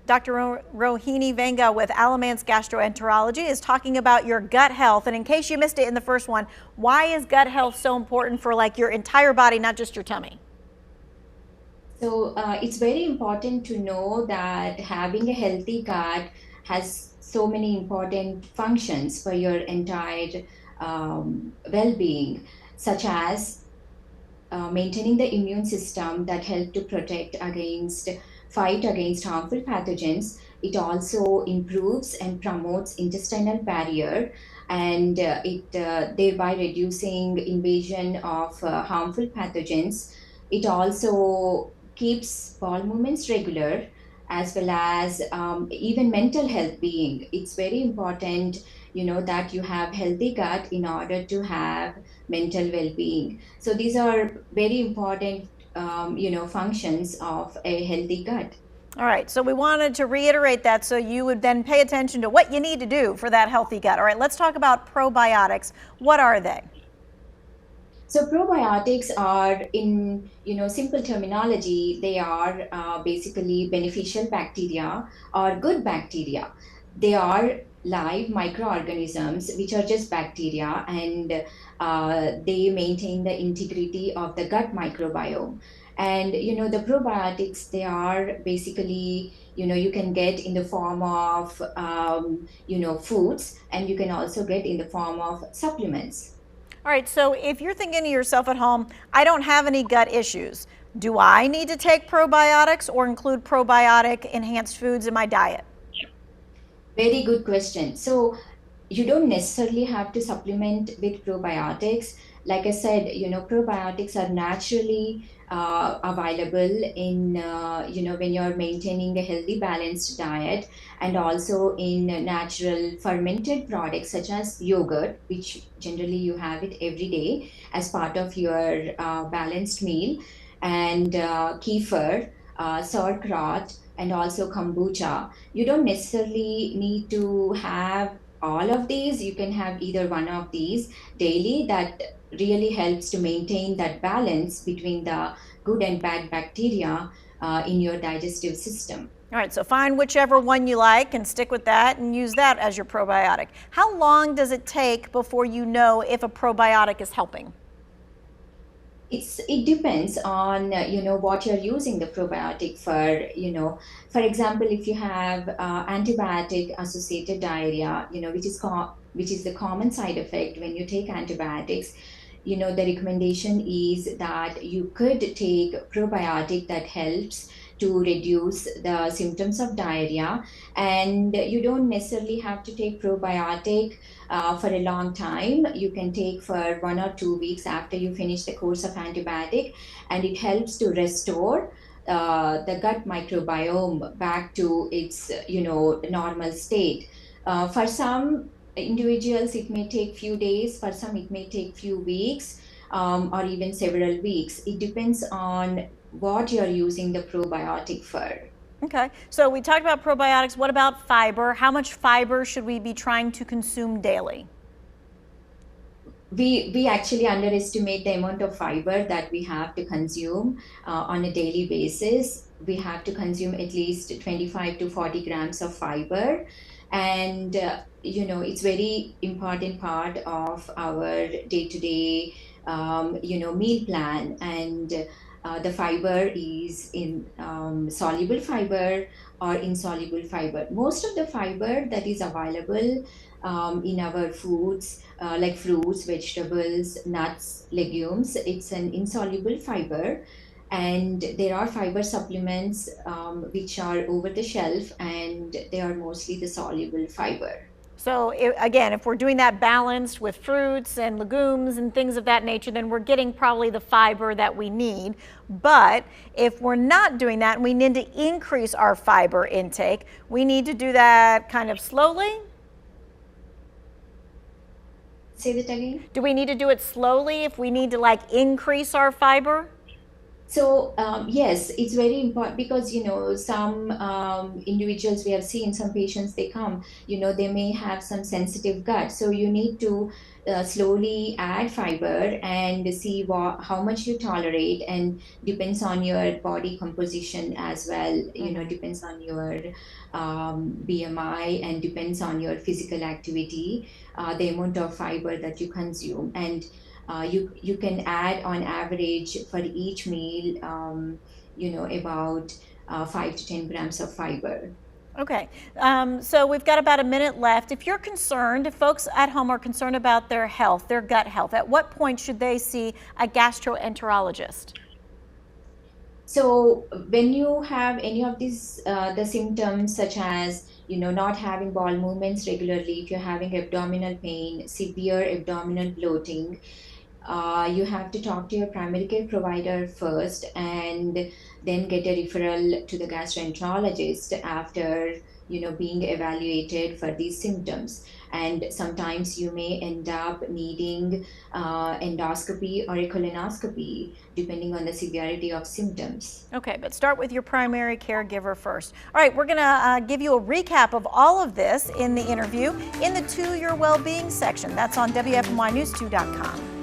Dr. Rohini Venga with Alamance Gastroenterology is talking about your gut health. And in case you missed it in the first one, why is gut health so important for like your entire body, not just your tummy? So it's very important to know that having a healthy gut has so many important functions for your entire well-being, such as maintaining the immune system that help to protect against fight against harmful pathogens. It also improves and promotes intestinal barrier, and it thereby reducing invasion of harmful pathogens. It also keeps bowel movements regular, as well as even mental health being. It's very important, that you have healthy gut in order to have mental well-being. So these are very important, functions of a healthy gut. All right, so we wanted to reiterate that so you would then pay attention to what you need to do for that healthy gut. All right, let's talk about probiotics. What are they? So probiotics are, in simple terminology, they are basically beneficial bacteria or good bacteria. They are live microorganisms which are just bacteria, and they maintain the integrity of the gut microbiome. And the probiotics, they are basically, you can get in the form of foods, and you can also get in the form of supplements. All right, so if you're thinking to yourself at home, I don't have any gut issues, do I need to take probiotics or include probiotic enhanced foods in my diet? Very good question. So you don't necessarily have to supplement with probiotics. Like I said, probiotics are naturally available in, when you're maintaining a healthy, balanced diet, and also in natural fermented products such as yogurt, which generally you have it every day as part of your balanced meal, and kefir, sauerkraut, and also kombucha. You don't necessarily need to have all of these. You can have either one of these daily. That really helps to maintain that balance between the good and bad bacteria in your digestive system. All right, so find whichever one you like and stick with that and use that as your probiotic. How long does it take before you know if a probiotic is helping? It depends on what you're using the probiotic for. For example, if you have antibiotic associated diarrhea, which is the common side effect when you take antibiotics. The recommendation is that you could take probiotic that helps to reduce the symptoms of diarrhea, and you don't necessarily have to take probiotic for a long time. You can take for 1 or 2 weeks after you finish the course of antibiotic, and it helps to restore the gut microbiome back to its normal state. For some individuals, it may take few days. For some, it may take few weeks, or even several weeks. It depends on what you're using the probiotic for. Okay, so we talked about probiotics. What about fiber? How much fiber should we be trying to consume daily? We actually underestimate the amount of fiber that we have to consume on a daily basis. We have to consume at least 25 to 40 grams of fiber, and it's very important part of our day-to-day meal plan. And the fiber is in soluble fiber or insoluble fiber. Most of the fiber that is available in our foods, like fruits, vegetables, nuts, legumes, it's an insoluble fiber. And there are fiber supplements which are over the shelf, and they are mostly the soluble fiber. So again, if we're doing that balanced with fruits and legumes and things of that nature, then we're getting probably the fiber that we need. But if we're not doing that and we need to increase our fiber intake, we need to do that kind of slowly. Say that again. Do we need to do it slowly if we need to like increase our fiber? So yes, it's very important because some individuals we have seen, some patients they come, they may have some sensitive gut, so you need to slowly add fiber and see how much you tolerate, and depends on your body composition as well. Hmm. Depends on your BMI, and depends on your physical activity, the amount of fiber that you consume. And you can add on average for each meal, about 5 to 10 grams of fiber. Okay, so we've got about a minute left. If you're concerned, if folks at home are concerned about their health, their gut health, at what point should they see a gastroenterologist? So when you have any of these the symptoms, such as not having bowel movements regularly, if you're having abdominal pain, severe abdominal bloating, you have to talk to your primary care provider first, and then get a referral to the gastroenterologist after being evaluated for these symptoms. And sometimes you may end up needing endoscopy or a colonoscopy, depending on the severity of symptoms. Okay, but start with your primary caregiver first. All right, we're going to give you a recap of all of this in the interview in the To Your Wellbeing section. That's on WFNYnews2.com.